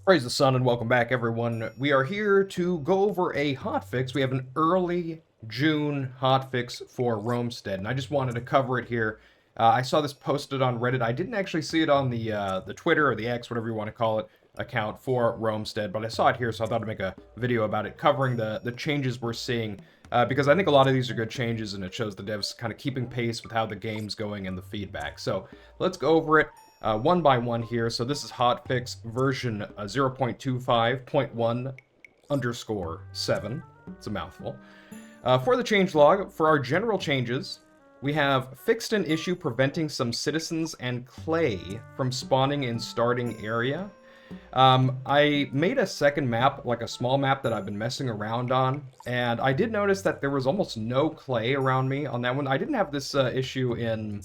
Praise the sun and welcome back, everyone. We are here to go over a hotfix. We have an early June hotfix for Romestead, and I just wanted to cover it here. I saw this posted on Reddit. I didn't actually see it on the Twitter or the X, whatever you want to call it, account for Romestead, but I saw it here, so I thought I'd make a video about it, covering the changes we're seeing, because I think a lot of these are good changes, and it shows the devs kind of keeping pace with how the game's going and the feedback. So let's go over it. One by one here. So this is hotfix version 0.25.1_7. It's a mouthful. For the changelog, for our general changes, we have fixed an issue preventing some citizens and clay from spawning in starting area. I made a second map, like a small map that I've been messing around on, and I did notice that there was almost no clay around me on that one. I didn't have this issue in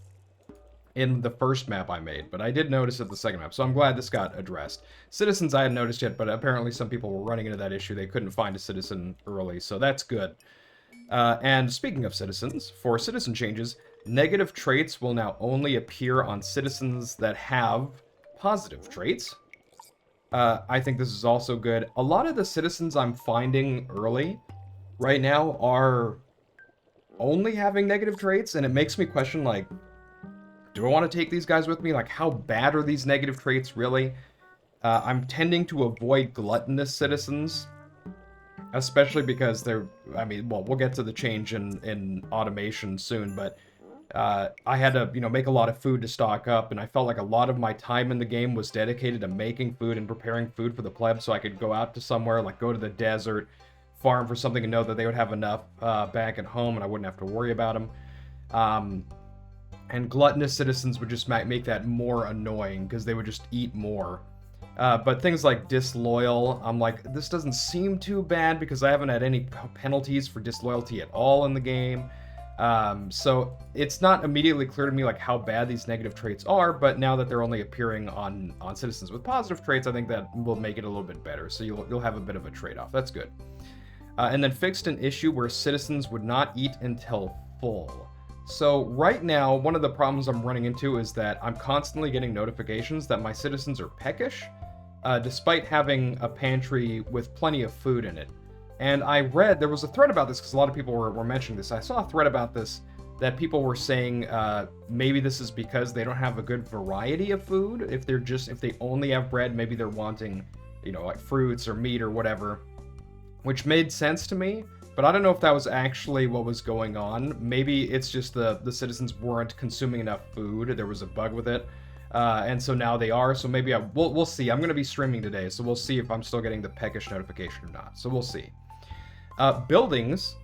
the first map I made, but I did notice it the second map, so I'm glad this got addressed. Citizens I hadn't noticed yet, but apparently some people were running into that issue. They couldn't find a citizen early, so that's good. And speaking of citizens, for citizen changes, negative traits will now only appear on citizens that have positive traits. I think this is also good. A lot of the citizens I'm finding early right now are only having negative traits, and it makes me question, like, do I want to take these guys with me? Like, how bad are these negative traits, really? I'm tending to avoid gluttonous citizens, especially because they're, I mean, well, we'll get to the change in automation soon, but I had to, make a lot of food to stock up, and I felt like a lot of my time in the game was dedicated to making food and preparing food for the plebs, so I could go out to somewhere, like go to the desert, farm for something, and know that they would have enough back at home, and I wouldn't have to worry about them. And gluttonous citizens would just make that more annoying, because they would just eat more. But things like disloyal, I'm like, this doesn't seem too bad, because I haven't had any penalties for disloyalty at all in the game. So it's not immediately clear to me, like, how bad these negative traits are, but now that they're only appearing on citizens with positive traits, I think that will make it a little bit better. So you'll have a bit of a trade-off. That's good. And then fixed an issue where citizens would not eat until full. So right now, one of the problems I'm running into is that I'm constantly getting notifications that my citizens are peckish, despite having a pantry with plenty of food in it. And I read, there was a thread about this, because a lot of people were mentioning this. I saw a thread about this, that people were saying maybe this is because they don't have a good variety of food. If they only have bread, maybe they're wanting, like fruits or meat or whatever, which made sense to me. But I don't know if that was actually what was going on. Maybe it's just the citizens weren't consuming enough food. There was a bug with it. And so now they are. So maybe we'll see. I'm going to be streaming today, so we'll see if I'm still getting the peckish notification or not. So we'll see. Buildings.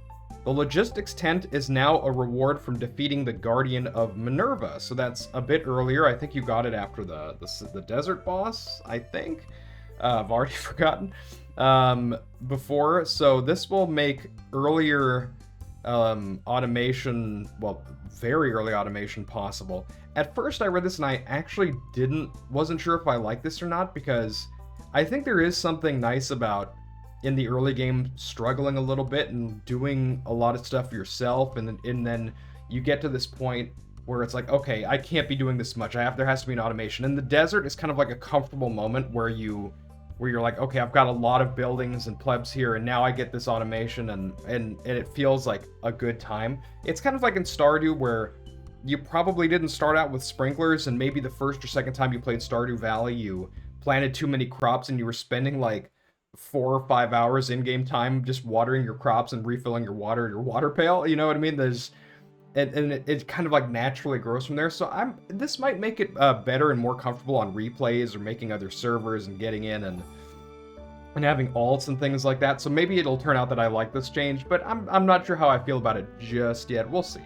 The logistics tent is now a reward from defeating the Guardian of Minerva. So that's a bit earlier. I think you got it after the desert boss, I think. I've already forgotten. Before, so this will make earlier automation, well, very early automation possible. At first I read this and I actually wasn't sure if I like this or not, because I think there is something nice about, in the early game, struggling a little bit and doing a lot of stuff yourself, and then you get to this point where it's like, okay, I can't be doing this much, there has to be an automation. And the desert is kind of like a comfortable moment where you're like, okay, I've got a lot of buildings and plebs here, and now I get this automation, and it feels like a good time. It's kind of like in Stardew, where you probably didn't start out with sprinklers, and maybe the first or second time you played Stardew Valley, you planted too many crops, and you were spending like 4 or 5 hours in-game time just watering your crops and refilling your water pail. You know what I mean? It kind of like naturally grows from there. So this might make it better and more comfortable on replays or making other servers and getting in and having alts and things like that. So maybe it'll turn out that I like this change, but I'm not sure how I feel about it just yet. We'll see.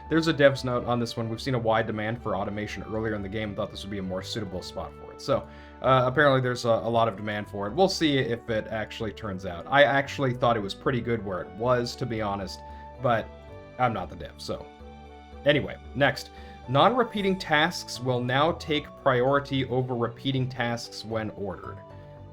There's a dev's note on this one. We've seen a wide demand for automation earlier in the game. Thought this would be a more suitable spot for it. So apparently there's a lot of demand for it. We'll see if it actually turns out. I actually thought it was pretty good where it was, to be honest, but I'm not the dev, so. Anyway, next. Non-repeating tasks will now take priority over repeating tasks when ordered.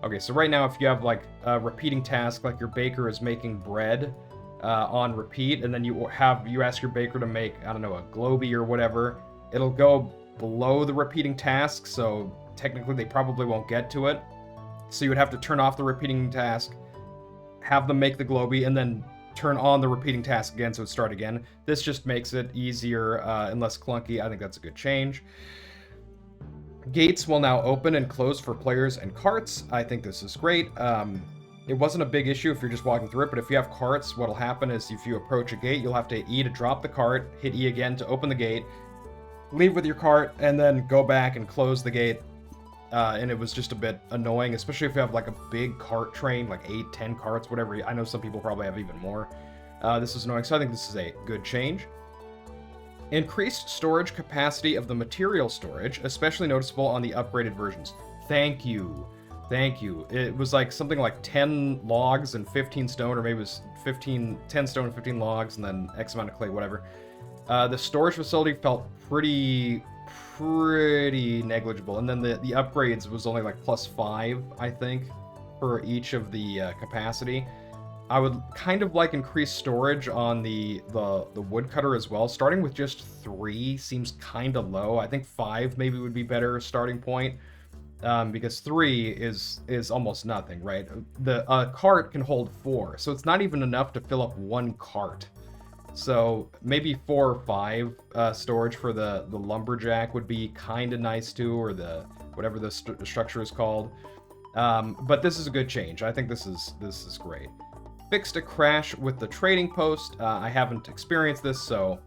Okay, so right now if you have like a repeating task, like your baker is making bread on repeat, and then you ask your baker to make, I don't know, a globy or whatever, it'll go below the repeating task, so technically they probably won't get to it. So you would have to turn off the repeating task, have them make the Globy, and then turn on the repeating task again so it would start again. This just makes it easier and less clunky. I think that's a good change. Gates will now open and close for players and carts. I think this is great. It wasn't a big issue if you're just walking through it, but if you have carts, what'll happen is if you approach a gate, you'll have to E to drop the cart, hit E again to open the gate, leave with your cart, and then go back and close the gate. And it was just a bit annoying, especially if you have like a big cart train, like 8, 10 carts, whatever. I know some people probably have even more. This is annoying, so I think this is a good change. Increased storage capacity of the material storage, especially noticeable on the upgraded versions. Thank you. Thank you. It was like something like 10 logs and 15 stone, or maybe it was 10 stone and 15 logs, and then X amount of clay, whatever. The storage facility felt pretty negligible, and then the upgrades was only like +5, I think, for each of the capacity. I would kind of like increased storage on the woodcutter as well. Starting with just 3 seems kind of low. I think 5 maybe would be better starting point, because 3 is almost nothing, right? The cart can hold 4, so it's not even enough to fill up 1 cart. So maybe 4 or 5 storage for the lumberjack would be kind of nice too, or the whatever the structure is called. But this is a good change. I think this is great. Fixed a crash with the trading post. I haven't experienced this, so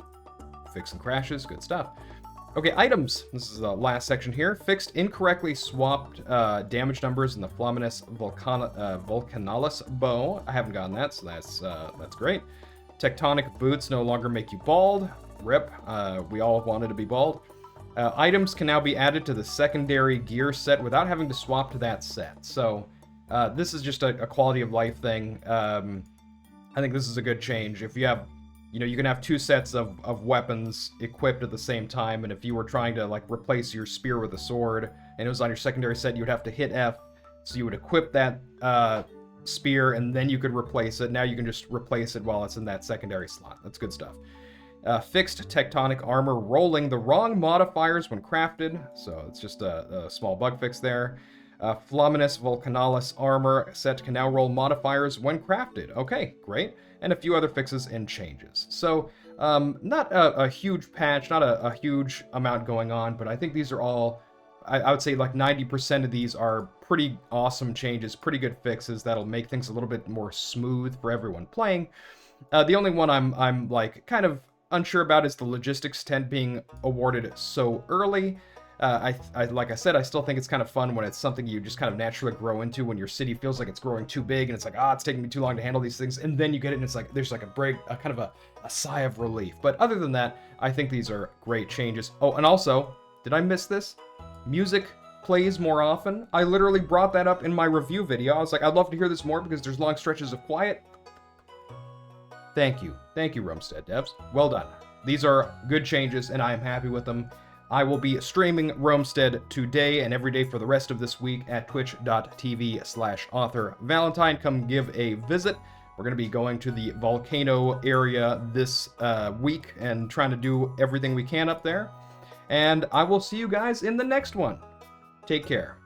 fixing crashes, good stuff. Okay, items. This is the last section here. Fixed incorrectly swapped damage numbers in the Flamminus Volcanalis bow. I haven't gotten that, so that's great. Tectonic boots no longer make you bald. Rip. We all wanted to be bald. Items can now be added to the secondary gear set without having to swap to that set. So this is just a quality of life thing. I think this is a good change. If you have, you can have 2 sets of weapons equipped at the same time, and if you were trying to like replace your spear with a sword, and it was on your secondary set, you would have to hit F, so you would equip that spear, and then you could replace it. Now you can just replace it while it's in that secondary slot. That's good stuff. Fixed tectonic armor rolling the wrong modifiers when crafted, so it's just a small bug fix there. Flamminus Volcanalis armor set can now roll modifiers when crafted. Okay, great. And a few other fixes and changes. So, not a huge patch, not a huge amount going on, but I think these are all, I would say like 90% of these are pretty awesome changes, pretty good fixes that'll make things a little bit more smooth for everyone playing. The only one I'm like kind of unsure about is the logistics tent being awarded so early. Like I said, I still think it's kind of fun when it's something you just kind of naturally grow into, when your city feels like it's growing too big and it's like, it's taking me too long to handle these things, and then you get it and it's like, there's like a kind of a sigh of relief. But other than that, I think these are great changes. Oh, and also, did I miss this? Music plays more often. I literally brought that up in my review video. I was like, I'd love to hear this more because there's long stretches of quiet. Thank you. Thank you, Romestead devs. Well done. These are good changes, and I am happy with them. I will be streaming Romestead today and every day for the rest of this week at twitch.tv/authorvalentine. Come give a visit. We're going to be going to the volcano area this week and trying to do everything we can up there. And I will see you guys in the next one. Take care.